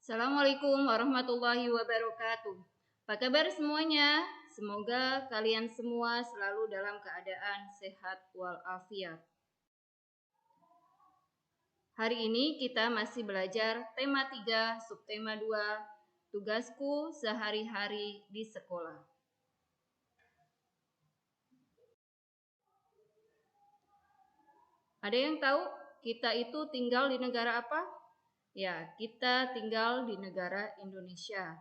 Assalamualaikum warahmatullahi wabarakatuh. Apa kabar semuanya? Semoga kalian semua selalu dalam keadaan sehat walafiat. Hari ini kita masih belajar tema 3, subtema 2, tugasku sehari-hari di sekolah. Ada yang tahu kita itu tinggal di negara apa? Ya, kita tinggal di negara Indonesia.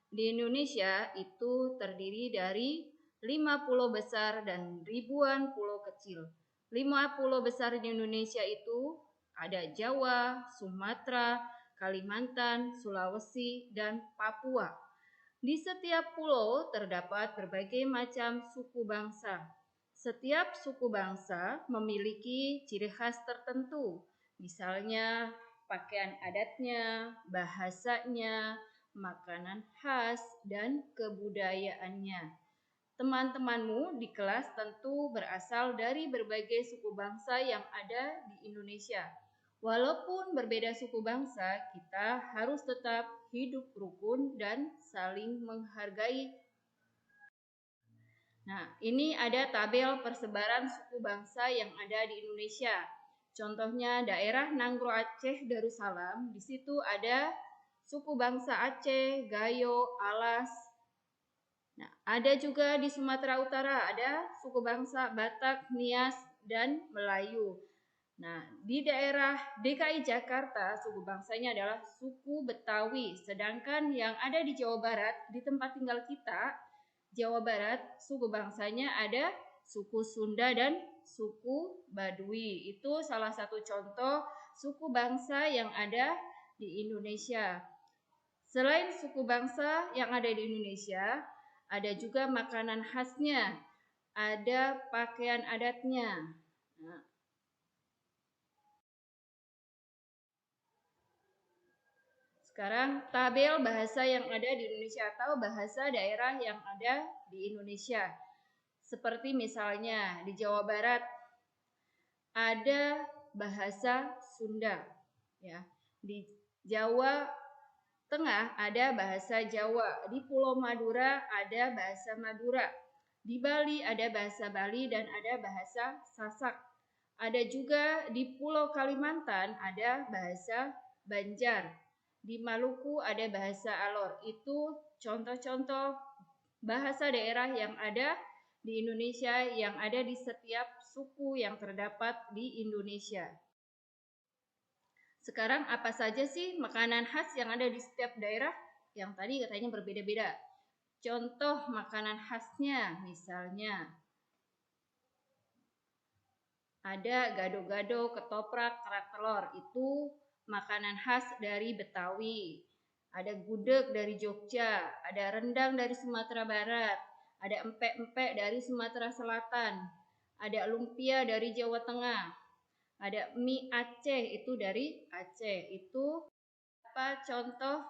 Di Indonesia itu terdiri dari 5 pulau besar dan ribuan pulau kecil. 5 pulau besar di Indonesia itu ada Jawa, Sumatera, Kalimantan, Sulawesi, dan Papua. Di setiap pulau terdapat berbagai macam suku bangsa. Setiap suku bangsa memiliki ciri khas tertentu, misalnya pakaian adatnya, bahasanya, makanan khas, dan kebudayaannya. Teman-temanmu di kelas tentu berasal dari berbagai suku bangsa yang ada di Indonesia. Walaupun berbeda suku bangsa, kita harus tetap hidup rukun dan saling menghargai. Nah, ini ada tabel persebaran suku bangsa yang ada di Indonesia. Contohnya daerah Nanggro Aceh Darussalam, di situ ada suku bangsa Aceh, Gayo, Alas. Nah, ada juga di Sumatera Utara, ada suku bangsa Batak, Nias, dan Melayu. Nah, di daerah DKI Jakarta, suku bangsanya adalah suku Betawi. Sedangkan yang ada di Jawa Barat, di tempat tinggal kita, Jawa Barat, suku bangsanya ada suku Sunda dan suku Baduy. Itu salah satu contoh suku bangsa yang ada di Indonesia. Selain suku bangsa yang ada di Indonesia, ada juga makanan khasnya, ada pakaian adatnya. Nah, sekarang tabel bahasa yang ada di Indonesia atau bahasa daerah yang ada di Indonesia. Seperti misalnya di Jawa Barat ada bahasa Sunda, ya. Di Jawa Tengah ada bahasa Jawa, di Pulau Madura ada bahasa Madura, di Bali ada bahasa Bali dan ada bahasa Sasak. Ada juga di Pulau Kalimantan ada bahasa Banjar. Di Maluku ada bahasa Alor. Itu contoh-contoh bahasa daerah yang ada di Indonesia, yang ada di setiap suku yang terdapat di Indonesia. Sekarang apa saja sih makanan khas yang ada di setiap daerah? Yang tadi katanya berbeda-beda. Contoh makanan khasnya misalnya ada gado-gado, ketoprak, kerak telur. Itu makanan khas dari Betawi. Ada gudeg dari Jogja, ada rendang dari Sumatera Barat, ada empek-empek dari Sumatera Selatan, ada lumpia dari Jawa Tengah, ada mie Aceh itu dari Aceh. Itu apa contoh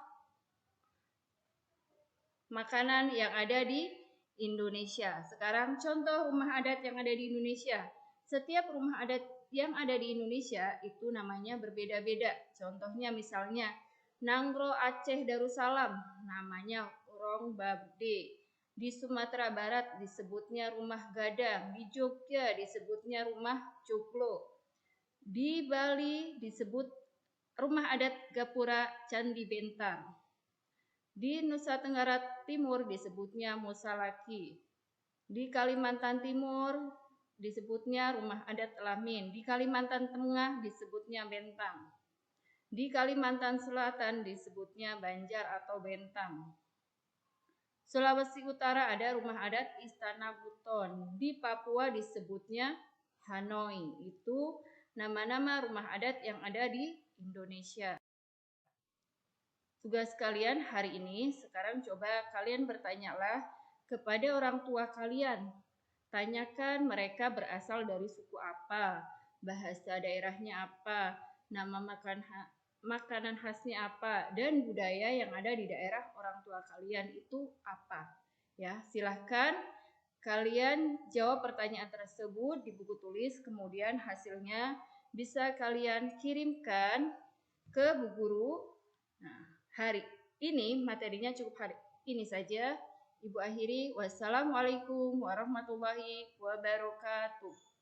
makanan yang ada di Indonesia. Sekarang contoh rumah adat yang ada di Indonesia. Setiap rumah adat yang ada di Indonesia itu namanya berbeda-beda. Contohnya misalnya Nanggro Aceh Darussalam namanya Rong Babde. Di Sumatera Barat disebutnya rumah gadang. Di Jogja disebutnya rumah cuklo. Di Bali disebut rumah adat Gapura Candi Bentang. Di Nusa Tenggara Timur disebutnya Musalaki. Di Kalimantan Timur disebutnya rumah adat Lamin. Di Kalimantan Tengah disebutnya Bentang. Di Kalimantan Selatan disebutnya Banjar atau Bentang. Sulawesi Utara ada rumah adat Istana Buton. Di Papua disebutnya Hanoi. Itu nama-nama rumah adat yang ada di Indonesia. Tugas kalian hari ini, sekarang coba kalian bertanyalah kepada orang tua kalian. Tanyakan mereka berasal dari suku apa, bahasa daerahnya apa, nama makanan khasnya apa, dan budaya yang ada di daerah orang tua kalian itu apa. Ya, silahkan kalian jawab pertanyaan tersebut di buku tulis, kemudian hasilnya bisa kalian kirimkan ke Bu Guru. Nah, hari ini materinya cukup hari ini saja. Ibu akhiri, wassalamualaikum warahmatullahi wabarakatuh.